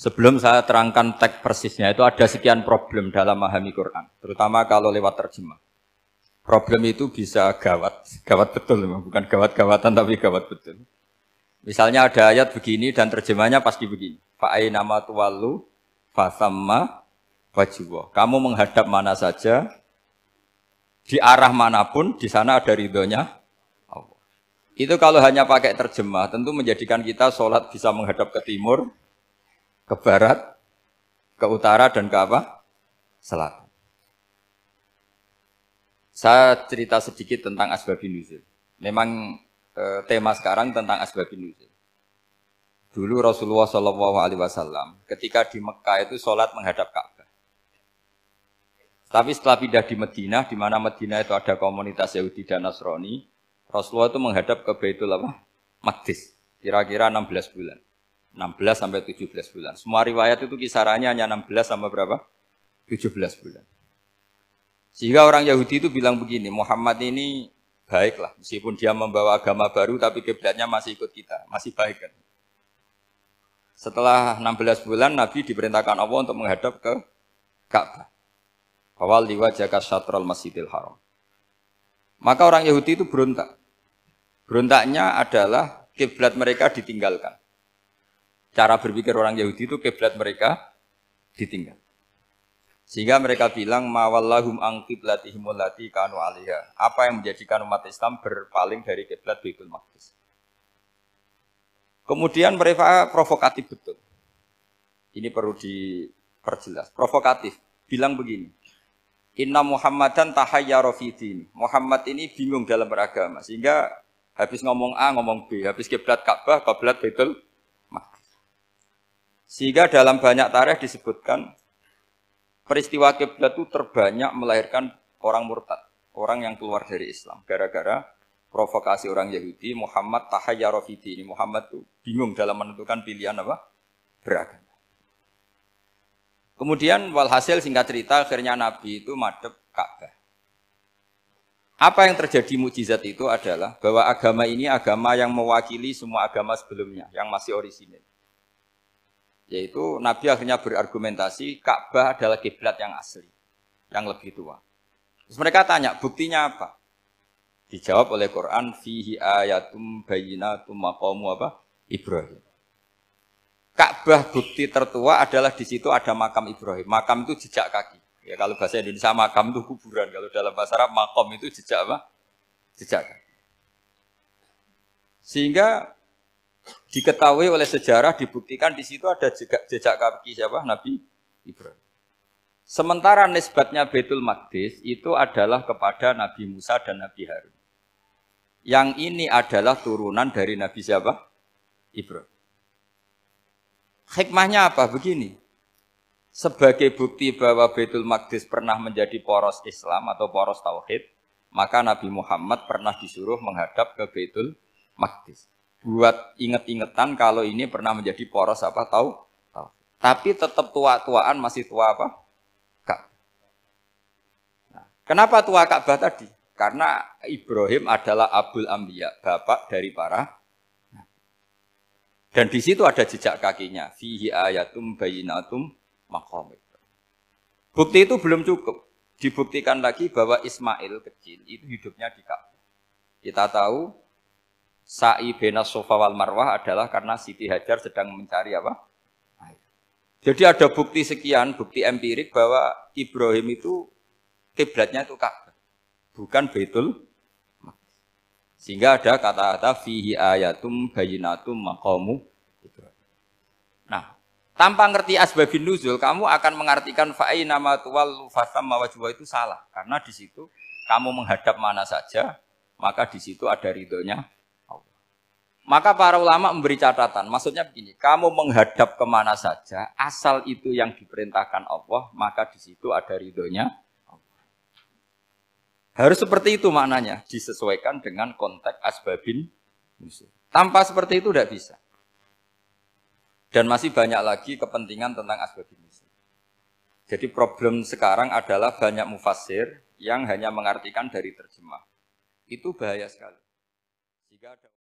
Sebelum saya terangkan teks persisnya, itu ada sekian problem dalam memahami Quran, terutama kalau lewat terjemah. Problem itu bisa gawat, gawat betul, bukan gawat-gawatan tapi gawat betul. Misalnya ada ayat begini dan terjemahnya pasti begini. Fa'ainama tuwallu fasamma wajhuwa. Kamu menghadap mana saja, di arah manapun, di sana ada ridhonya Allah. Itu kalau hanya pakai terjemah, tentu menjadikan kita sholat bisa menghadap ke timur, ke barat, ke utara, dan ke apa? Selatan. Saya cerita sedikit tentang asbabun nuzul. Memang tema sekarang tentang asbabun nuzul. Dulu Rasulullah SAW ketika di Mekah itu sholat menghadap Ka'bah. Tapi setelah pindah di Madinah, di mana Madinah itu ada komunitas Yahudi dan Nasrani, Rasulullah itu menghadap ke Baitul Maqdis, kira-kira 16 bulan. 16 sampai 17 bulan. Semua riwayat itu kisarannya hanya 16 sampai berapa? 17 bulan. Sehingga orang Yahudi itu bilang begini, Muhammad ini baiklah, meskipun dia membawa agama baru, tapi kiblatnya masih ikut kita, masih baik kan. Setelah 16 bulan, Nabi diperintahkan Allah untuk menghadap ke Ka'bah. Awal liwajaka syatrul masjidil haram. Maka orang Yahudi itu berontak. Berontaknya adalah kiblat mereka ditinggalkan. Cara berpikir orang Yahudi itu kiblat mereka ditinggal. Sehingga mereka bilang mawallahum an qiblatihim allati kanu 'alaiha. Apa yang menjadikan umat Islam berpaling dari kiblat Baitul Maqdis. Kemudian mereka provokatif betul. Ini perlu diperjelas. Provokatif. Bilang begini. Inna Muhammadan tahayyara fi din. Muhammad ini bingung dalam beragama. Sehingga habis ngomong A, ngomong B. Habis kiblat Ka'bah, kiblat Baitul Maqdis. Sehingga dalam banyak tarikh disebutkan peristiwa kiblat itu terbanyak melahirkan orang murtad, orang yang keluar dari Islam. Gara-gara provokasi orang Yahudi, Muhammad tahayyara fi din. Muhammad itu bingung dalam menentukan pilihan apa? Beragama. Kemudian walhasil singkat cerita akhirnya Nabi itu madhep Ka'bah. Apa yang terjadi mukjizat itu adalah bahwa agama ini agama yang mewakili semua agama sebelumnya yang masih orisinil. Yaitu Nabi akhirnya berargumentasi Ka'bah adalah kiblat yang asli, yang lebih tua. Terus mereka tanya, buktinya apa? Dijawab oleh Quran, fihi ayatum bayyinatum maqamu apa? Ibrahim. Ka'bah bukti tertua adalah di situ ada makam Ibrahim. Makam itu jejak kaki. Ya kalau bahasa Indonesia makam itu kuburan. Kalau dalam bahasa Arab makom itu jejak apa? Jejak kaki. Sehingga diketahui oleh sejarah dibuktikan di situ ada jejak kaki siapa? Nabi Ibrahim. Sementara nisbatnya Baitul Maqdis itu adalah kepada Nabi Musa dan Nabi Harun. Yang ini adalah turunan dari Nabi siapa? Ibrahim. Hikmahnya apa? Begini. Sebagai bukti bahwa Baitul Maqdis pernah menjadi poros Islam atau poros Tauhid, maka Nabi Muhammad pernah disuruh menghadap ke Baitul Maqdis. Buat inget-ingetan kalau ini pernah menjadi poros apa? Tahu? Tapi tetap tua-tuaan masih tua apa? Ka'bah. Nah, kenapa tua Ka'bah tadi? Karena Ibrahim adalah Abul Anbiya, bapak dari para. Dan di situ ada jejak kakinya. Fihi ayatum bayyinatum maqam. Bukti itu belum cukup. Dibuktikan lagi bahwa Ismail kecil itu hidupnya di Ka'bah. Kita tahu sa'i baina Shafa wal Marwah adalah karena Siti Hajar sedang mencari apa? Air. Jadi ada bukti sekian, bukti empirik bahwa Ibrahim itu kiblatnya itu Ka'bah, bukan Baitul. Sehingga ada kata-kata fihi ayatum bayyinatum maqamu Ibrahim. Nah, tanpa ngerti asbabun nuzul, kamu akan mengartikan fa'ina ma tuwallu fasamma wajhuhu itu salah. Karena di situ kamu menghadap mana saja, maka di situ ada ridhonya Allah. Maka para ulama memberi catatan, maksudnya begini, kamu menghadap kemana saja, asal itu yang diperintahkan Allah, maka di situ ada ridhonya. Harus seperti itu maknanya, disesuaikan dengan konteks asbabin nuzul. Tanpa seperti itu tidak bisa. Dan masih banyak lagi kepentingan tentang asbabin nuzul. Jadi problem sekarang adalah banyak mufassir yang hanya mengartikan dari terjemah. Itu bahaya sekali. Jika ada